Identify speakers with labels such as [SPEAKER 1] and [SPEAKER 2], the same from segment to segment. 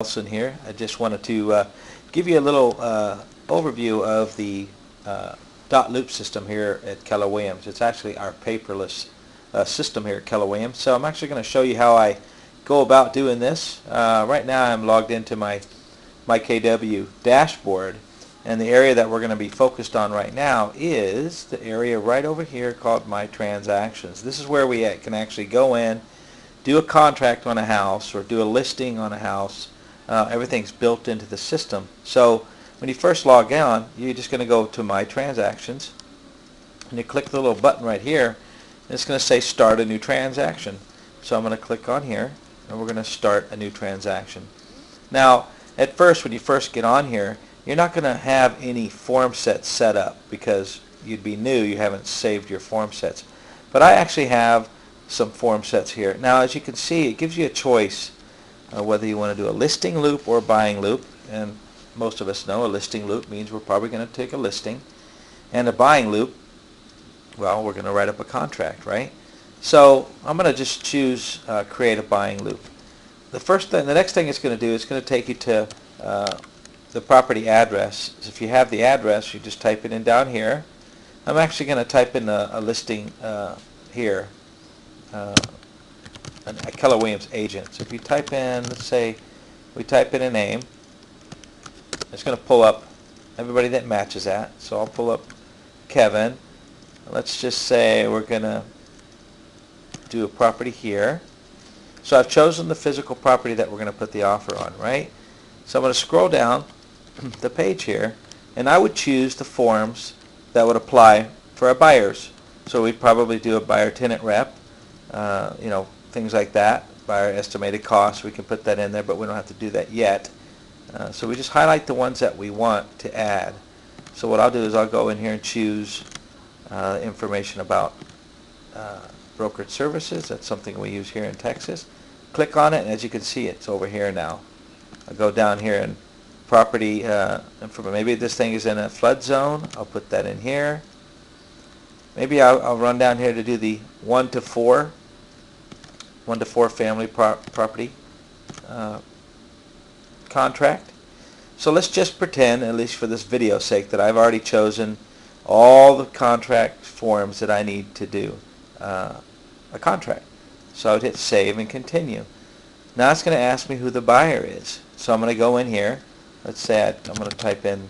[SPEAKER 1] Nelson here. I just wanted to give you a little overview of the Dotloop system here at Keller Williams. It's actually our paperless system here at Keller Williams. So I'm actually going to show you how I go about doing this. Right now I'm logged into my KW dashboard, and the area that we're going to be focused on right now is the area right over here called My Transactions. This is where we can actually go in, do a contract on a house or do a listing on a house. Everything's built into the system. So when you first log on, you're just going to go to My Transactions, and you click the little button right here, and it's going to say Start a New Transaction. So I'm going to click on here, and we're going to start a new transaction. Now, at first, when you first get on here, you're not going to have any form sets set up because you'd be new, you haven't saved your form sets. But I actually have some form sets here. Now, as you can see, it gives you a choice whether you want to do a listing loop or a buying loop, and most of us know a listing loop means we're probably going to take a listing, and a buying loop, well, we're going to write up a contract, right? So I'm going to just choose create a buying loop. The next thing it's going to do is going to take you to the property address. So if you have the address, you just type it in down here. I'm actually going to type in a listing here. A Keller Williams agent. So if you type in, let's say we type in a name, it's going to pull up everybody that matches that. So I'll pull up Kevin. Let's just say we're going to do a property here. So I've chosen the physical property that we're going to put the offer on, right? So I'm going to scroll down the page here, and I would choose the forms that would apply for our buyers. So we'd probably do a buyer tenant rep, things like that, buyer estimated costs. We can put that in there, but we don't have to do that yet. So we just highlight the ones that we want to add. So what I'll do is I'll go in here and choose information about brokerage services. That's something we use here in Texas. Click on it, and as you can see, it's over here now. I'll go down here and property information. Maybe this thing is in a flood zone. I'll put that in here. Maybe I'll run down here to do the 1 to 4 family property contract. So let's just pretend, at least for this video's sake, that I've already chosen all the contract forms that I need to do a contract. So I would hit save and continue. Now it's going to ask me who the buyer is. So I'm going to go in here. Let's say I'm going to type in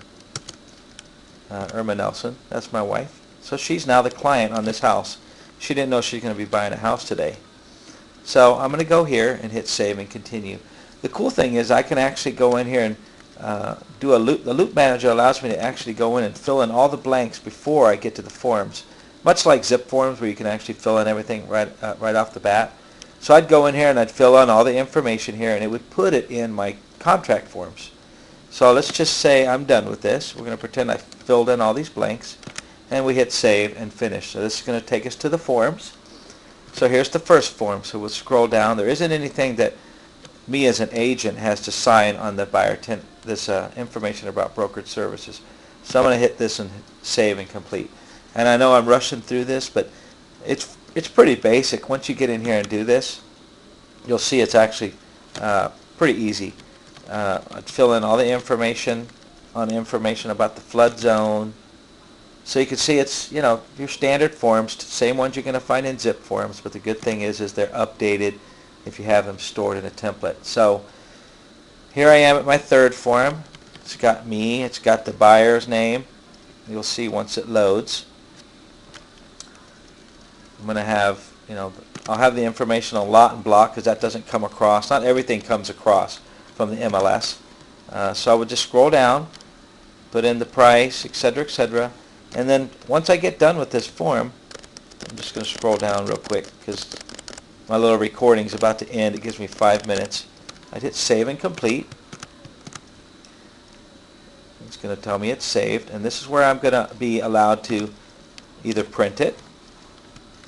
[SPEAKER 1] Irma Nelson. That's my wife. So she's now the client on this house. She didn't know she's going to be buying a house today. So I'm going to go here and hit save and continue. The cool thing is I can actually go in here and do a loop. The loop manager allows me to actually go in and fill in all the blanks before I get to the forms. Much like zip forms where you can actually fill in everything right off the bat. So I'd go in here and I'd fill in all the information here, and it would put it in my contract forms. So let's just say I'm done with this. We're going to pretend I filled in all these blanks, and we hit save and finish. So this is going to take us to the forms. So here's the first form. So we'll scroll down. There isn't anything that me as an agent has to sign on the buyer this information about brokerage services. So I'm going to hit this and save and complete. And I know I'm rushing through this, but it's pretty basic. Once you get in here and do this, you'll see it's actually pretty easy. I'd fill in all the information about the flood zone. So you can see it's your standard forms, same ones you're going to find in zip forms, but the good thing is they're updated if you have them stored in a template. So here I am at my third form. It's got me, it's got the buyer's name. You'll see once it loads. I'm going to have, I'll have the information on lot and block because that doesn't come across. Not everything comes across from the MLS. So I would just scroll down, put in the price, etc., etc. And then once I get done with this form, I'm just going to scroll down real quick because my little recording is about to end. It gives me 5 minutes. I'd hit save and complete. It's going to tell me it's saved, and this is where I'm going to be allowed to either print it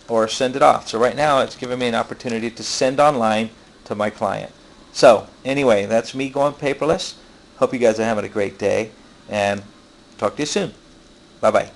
[SPEAKER 1] or send it off. So right now it's giving me an opportunity to send online to my client. So anyway, that's me going paperless. Hope you guys are having a great day, and talk to you soon. Bye-bye.